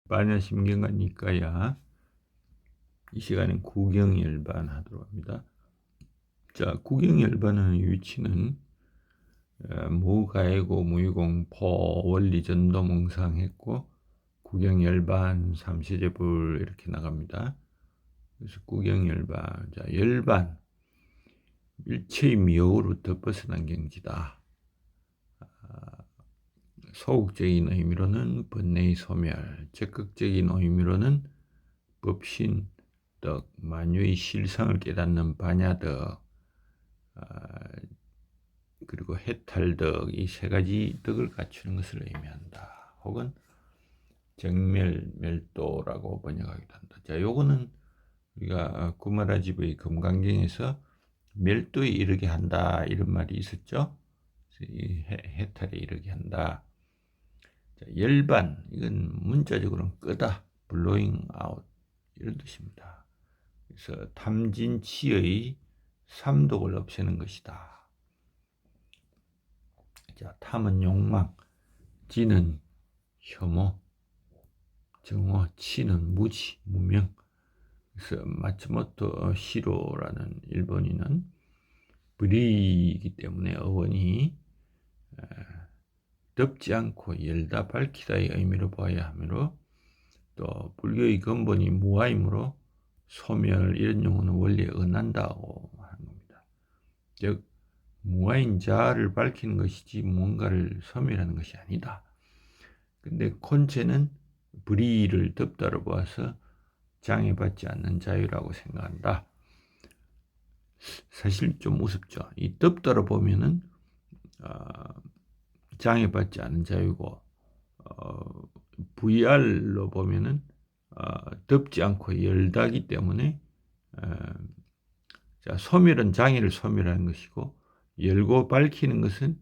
반야심경과니까야 이 시간엔 구경열반 하도록 합니다. 자, 구경열반의 위치는 무가해고 무유공포 원리전도몽상했고 구경열반 삼세제불 이렇게 나갑니다. 그래서 구경열반, 자, 열반 일체의 미혹으로부터 벗어난 경지다. 소극적인 의미로는 번뇌의 소멸, 적극적인 의미로는 법신, 덕, 만유의 실상을 깨닫는 반야덕, 그리고 해탈덕, 이 세 가지 덕을 갖추는 것을 의미한다. 혹은 정멸, 멸도라고 번역하기도 한다. 자, 요거는 우리가 구마라집의 금강경에서 멸도에 이르게 한다 이런 말이 있었죠. 이 해탈에 이르게 한다. 자, 열반, 이건 문자적으로는 끄다, blowing out 이런 뜻입니다. 그래서 탐진치의 삼독을 없애는 것이다. 자, 탐은 욕망, 진은 혐오, 정오, 치는 무지, 무명. 그래서 마츠모토 시로라는 일본인은 불이기 때문에 어원이 덮지 않고 열다 밝히다의 의미로 보아야 하므로, 또 불교의 근본이 무아이므로 소멸 이런 용어는 원래 은한다고 하는 겁니다. 즉 무아인 자아를 밝히는 것이지 무언가를 소멸하는 것이 아니다. 근데 콘체는 불의를 덮다로 보아서 장애받지 않는 자유라고 생각한다. 사실 좀 우습죠. 이 덮다로 보면은 장애받지 않은 자유고, VR로 보면은 덮지 않고 열다기 때문에 자, 소멸은 장애를 소멸하는 것이고 열고 밝히는 것은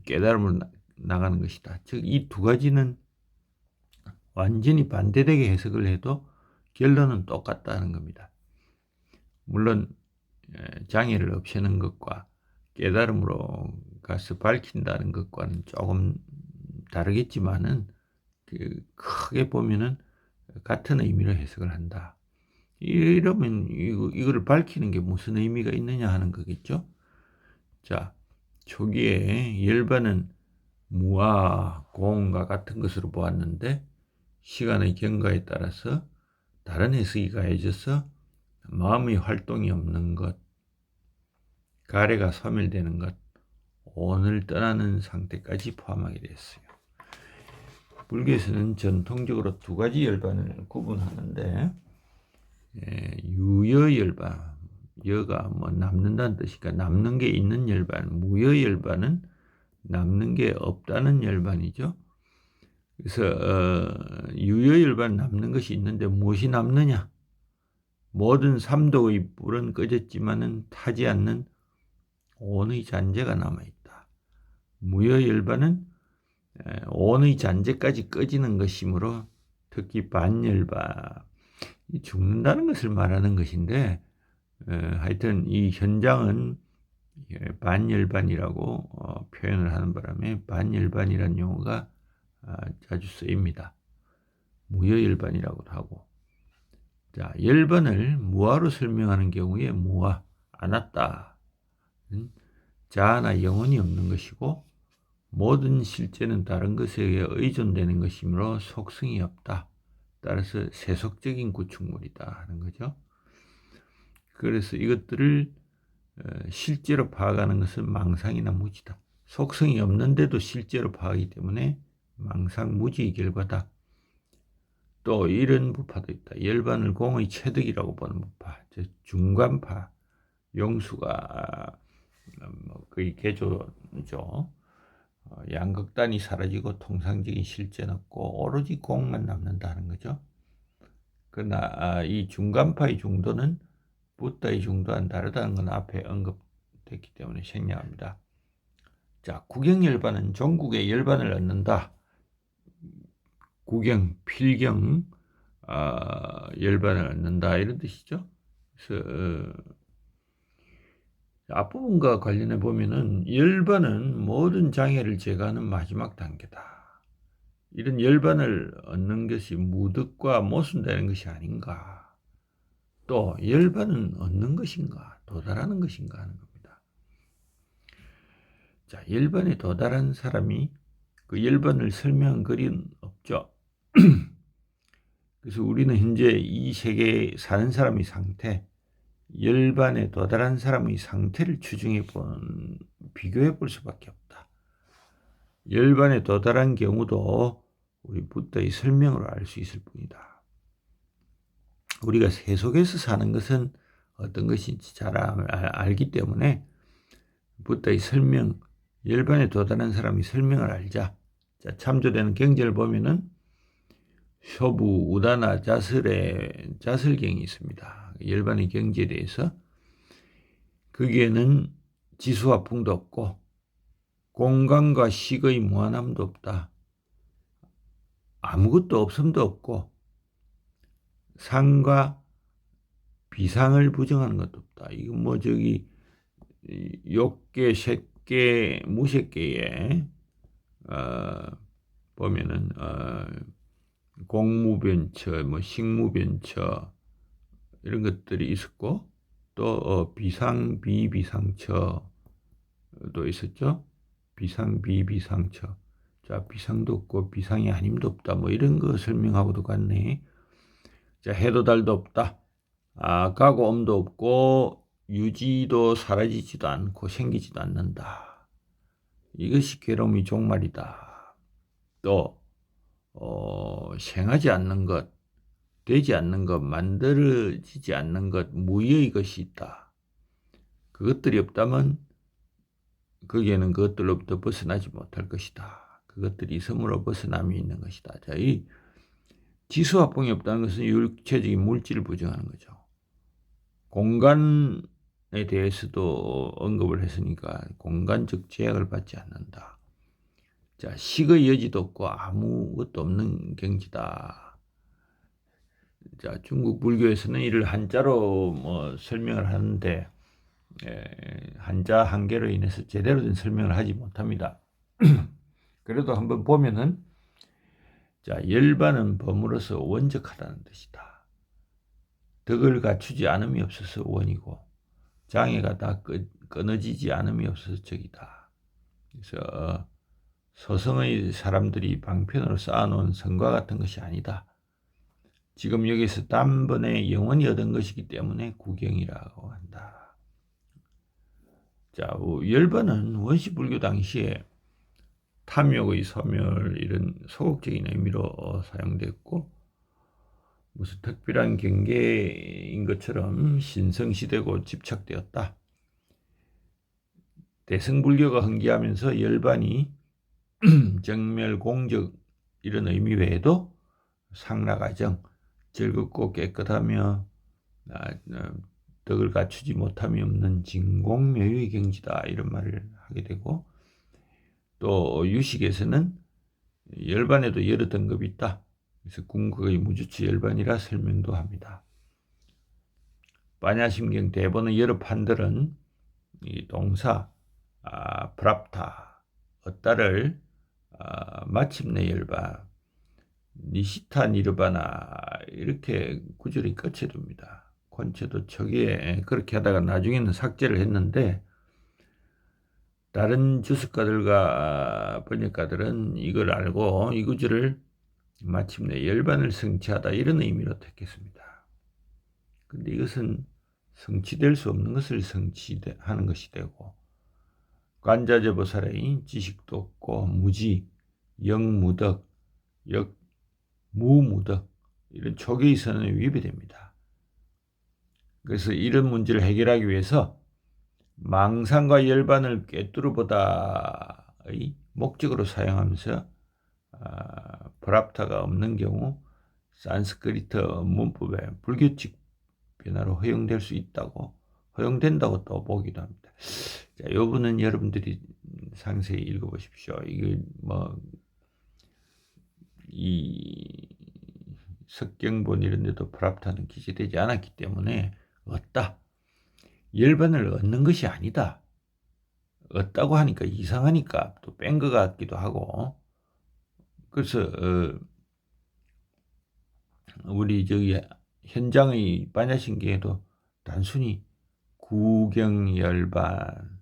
깨달음으로 나가는 것이다. 즉 이 두 가지는 완전히 반대되게 해석을 해도 결론은 똑같다는 겁니다. 물론 장애를 없애는 것과 깨달음으로 가서 밝힌다는 것과는 조금 다르겠지만은 크게 보면은 같은 의미로 해석을 한다. 이러면 이거를 밝히는 게 무슨 의미가 있느냐 하는 거겠죠. 자, 초기에 열반은 무아, 공과 같은 것으로 보았는데 시간의 경과에 따라서 다른 해석이 가해져서 마음의 활동이 없는 것, 가래가 소멸되는 것, 온을 떠나는 상태까지 포함하게 됐어요. 불교에서는 전통적으로 두 가지 열반을 구분하는데, 유여열반, 여가 남는다는 뜻이니까 남는 게 있는 열반, 무여열반은 남는 게 없다는 열반이죠. 그래서 유여열반 남는 것이 있는데 무엇이 남느냐? 모든 삼도의 불은 꺼졌지만은 타지 않는 온의 잔재가 남아있다. 무여열반은 온의 잔재까지 꺼지는 것이므로 특히 반열반, 죽는다는 것을 말하는 것인데, 하여튼 이 현장은 반열반이라고 표현을 하는 바람에 반열반이라는 용어가 자주 쓰입니다. 무여열반이라고도 하고. 자, 열반을 무아로 설명하는 경우에 무아, 아나따, 자아나 영혼이 없는 것이고 모든 실제는 다른 것에 의해 의존되는 것이므로 속성이 없다. 따라서 세속적인 구축물이다 하는 거죠. 그래서 이것들을 실제로 파악하는 것은 망상이나 무지다. 속성이 없는데도 실제로 파악하기 때문에 망상, 무지의 결과다. 또 이런 부파도 있다. 열반을 공의 체득이라고 보는 부파, 즉 중간파, 용수가 거의 개조죠. 양극단이 사라지고 통상적인 실제는 없고 오로지 공만 남는다는 거죠. 그러나 이 중간파의 중도는 붓다의 중도와는 다르다는 건 앞에 언급됐기 때문에 생략합니다. 자, 구경열반은 종국의 열반을 얻는다. 구경, 필경, 열반을 얻는다 이런 뜻이죠. 그래서 앞부분과 관련해 보면은 열반은 모든 장애를 제거하는 마지막 단계다. 이런 열반을 얻는 것이 무덕과 모순되는 것이 아닌가. 또 열반은 얻는 것인가 도달하는 것인가 하는 겁니다. 자, 열반에 도달한 사람이 그 열반을 설명한 글은 없죠. 그래서 우리는 현재 이 세계에 사는 사람의 상태, 열반에 도달한 사람의 상태를 비교해 볼 수밖에 없다. 열반에 도달한 경우도 우리 부다의 설명으로 알 수 있을 뿐이다. 우리가 세속에서 사는 것은 어떤 것인지 잘 알기 때문에 부다의 설명, 열반에 도달한 사람이 설명을 알자. 자, 참조되는 경전을 보면은 쇼부 우다나 자설의 자설경이 있습니다. 열반의 경지에 대해서 거기에는 지수화풍도 없고 공간과 식의 무한함도 없다. 아무것도 없음도 없고 상과 비상을 부정하는 것도 없다. 이건 뭐 저기 욕계, 색계, 무색계에 보면은 공무변처, 뭐 식무변처 이런 것들이 있었고 또 비상, 비비상처도 있었죠. 비상, 비비상처. 자, 비상도 없고 비상이 아님도 없다. 뭐 이런 거 설명하고도 같네. 자, 해도 달도 없다. 가고 엄도 없고 유지도 사라지지도 않고 생기지도 않는다. 이것이 괴로움의 종말이다. 또 생하지 않는 것, 되지 않는 것, 만들어지지 않는 것, 무의의 것이 있다. 그것들이 없다면 거기에는 그것들로부터 벗어나지 못할 것이다. 그것들이 있음으로 벗어남이 있는 것이다. 자, 이 지수화풍이 없다는 것은 육체적인 물질을 부정하는 거죠. 공간에 대해서도 언급을 했으니까 공간적 제약을 받지 않는다. 자, 식의 여지도 없고 아무것도 없는 경지다. 자, 중국 불교에서는 이를 한자로 뭐 설명을 하는데 한자 한계로 인해서 제대로 된 설명을 하지 못합니다. 그래도 한번 보면은 자, 열반은 범으로서 원적하다는 뜻이다. 덕을 갖추지 않음이 없어서 원이고 장애가 다 끊어지지 않음이 없어서 적이다. 그래서 서성의 사람들이 방편으로 쌓아놓은 성과 같은 것이 아니다. 지금 여기서 단번에 영원히 얻은 것이기 때문에 구경이라고 한다. 자, 열반은 원시불교 당시에 탐욕의 소멸 이런 소극적인 의미로 사용됐고 무슨 특별한 경계인 것처럼 신성시되고 집착되었다. 대승불교가 흥기하면서 열반이 정멸, 공적 이런 의미 외에도 상락아정, 즐겁고 깨끗하며 덕을 갖추지 못함이 없는 진공묘유의 경지다 이런 말을 하게 되고 또 유식에서는 열반에도 여러 등급이 있다. 그래서 궁극의 무주치 열반이라 설명도 합니다. 빠냐심경 대본의 여러 판들은 이 동사 프랍타 얻다를 마침내 열반 니시타 니르바나 이렇게 구절이 끝에 둡니다. 권체도 초기에 그렇게 하다가 나중에는 삭제를 했는데 다른 주석가들과 번역가들은 이걸 알고 이 구절을 마침내 열반을 성취하다 이런 의미로 택했습니다. 근데 이것은 성취될 수 없는 것을 성취하는 것이 되고 관자재 보살의 지식도 없고 무지, 영무덕, 무무덕 이런 초기의 선언에 위배됩니다. 그래서 이런 문제를 해결하기 위해서 망상과 열반을 꿰뚫어보다의 목적으로 사용하면서 프랍타가 없는 경우 산스크리트 문법에 불규칙 변화로 허용된다고 또 보기도 합니다. 자, 이 부분은 여러분들이 상세히 읽어보십시오. 이게 이 석경본 이런 데도 프랍타는 기재되지 않았기 때문에 얻다. 열반을 얻는 것이 아니다. 얻다고 하니까 이상하니까 또 뺀 것 같기도 하고 그래서 우리 저기 현장의 반야신경에도 단순히 구경열반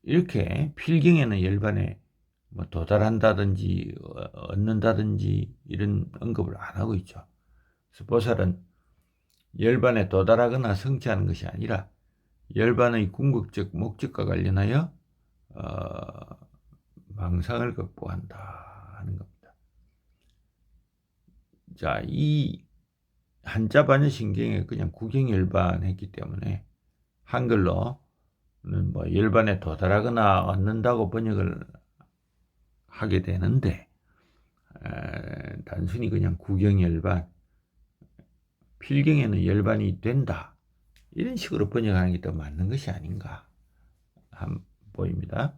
이렇게 필경에는 열반에 뭐 도달한다든지 얻는다든지 이런 언급을 안 하고 있죠. 그래서 보살은 열반에 도달하거나 성취하는 것이 아니라 열반의 궁극적 목적과 관련하여 망상을 극복한다 하는 겁니다. 자, 이 한자 반야신경에 그냥 구경열반 했기 때문에 한글로는 뭐 열반에 도달하거나 얻는다고 번역을 하게 되는데 단순히 그냥 구경열반, 필경에는 열반이 된다 이런 식으로 번역하는 게 더 맞는 것이 아닌가 보입니다.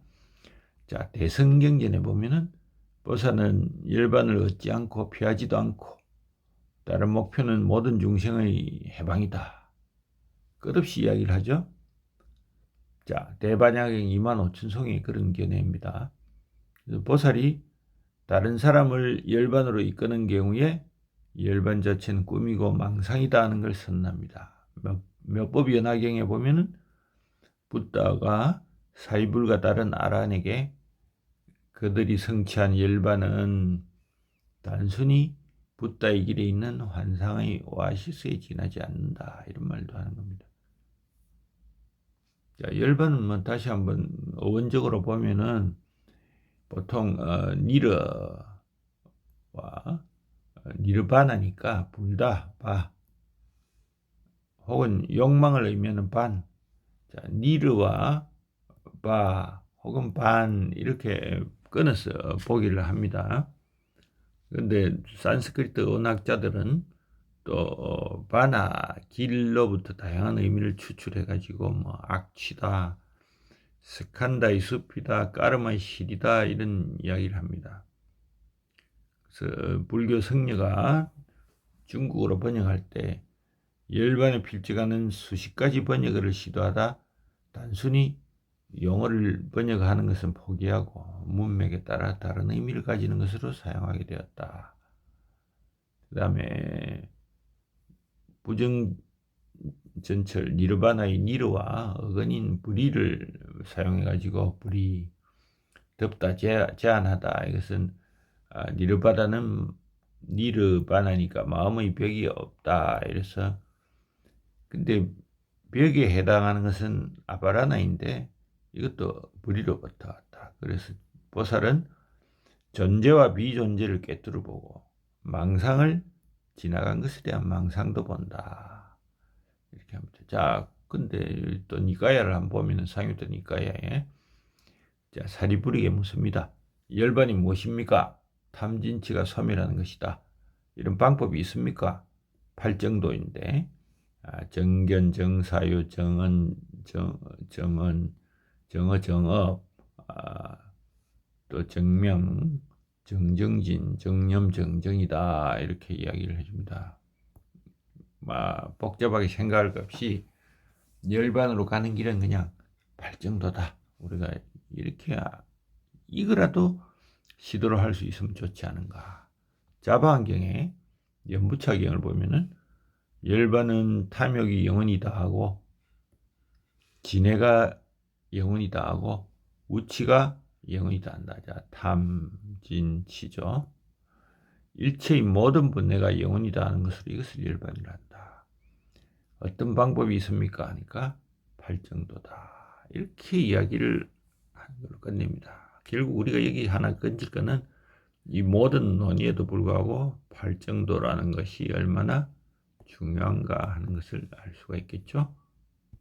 자, 대성경전에 보면은 보살은 열반을 얻지 않고 피하지도 않고 다른 목표는 모든 중생의 해방이다. 끝없이 이야기를 하죠. 자, 대반야경 25,000송이 그런 견해입니다. 보살이 다른 사람을 열반으로 이끄는 경우에 열반 자체는 꿈이고 망상이다 하는 걸 선언합니다. 몇법연화경에 보면은 붓다가 사이불과 다른 아란에게 그들이 성취한 열반은 단순히 붓다의 길에 있는 환상의 오아시스에 지나지 않는다 이런 말도 하는 겁니다. 자, 열반은 뭐 다시 한번 어원적으로 보면은 보통 니르와 니르바나니까 불다 바 혹은 욕망을 의미하는 반. 자, 니르와 바 혹은 반 이렇게 끊어서 보기를 합니다. 그런데 산스크리트 언학자들은 또 바나 길로부터 다양한 의미를 추출해 가지고 뭐 악취다, 스칸다의 숲이다, 까르마의 실이다 이런 이야기를 합니다. 그래서 불교 성녀가 중국어로 번역할 때 열반에 필적하는 수십 가지 번역을 시도하다 단순히 용어를 번역하는 것은 포기하고 문맥에 따라 다른 의미를 가지는 것으로 사용하게 되었다. 그 다음에 부정전철 니르바나의 니르와 어근인 불의를 사용해가지고 불의, 덥다, 제한하다. 이것은 니르바나는 니르바나니까 마음의 벽이 없다. 이래서 근데 벽에 해당하는 것은 아바라나인데 이것도 불의로부터 왔다. 그래서 보살은 존재와 비존재를 꿰뚫어 보고 망상을 지나간 것에 대한 망상도 본다. 이렇게 합니다. 자, 근데 또 니까야를 한번 보면은 상유도 니까야에 자, 사리부리게 묻습니다. 열반이 무엇입니까? 탐진치가 소멸하는 것이다. 이런 방법이 있습니까? 팔정도인데 정견, 정사유, 정언, 정어, 정업, 또 정명, 정정진, 정념, 정정이다 이렇게 이야기를 해줍니다. 복잡하게 생각할 것 없이 열반으로 가는 길은 그냥 발정도다. 우리가 이렇게 이거라도 시도를 할 수 있으면 좋지 않은가. 자바안경에 연부차경을 보면은 열반은 탐욕이 영원이다 하고 진해가 영원이다 하고 우치가 영원이다 한다. 자, 탐진치죠. 일체의 모든 번뇌가 영원이다 하는 것으로 이것을 열반이라 한다. 어떤 방법이 있습니까? 하니까 팔정도다. 이렇게 이야기를 하는 걸로 끝냅니다. 결국 우리가 여기 하나 건질 거는 이 모든 논의에도 불구하고 팔정도라는 것이 얼마나 중요한가 하는 것을 알 수가 있겠죠.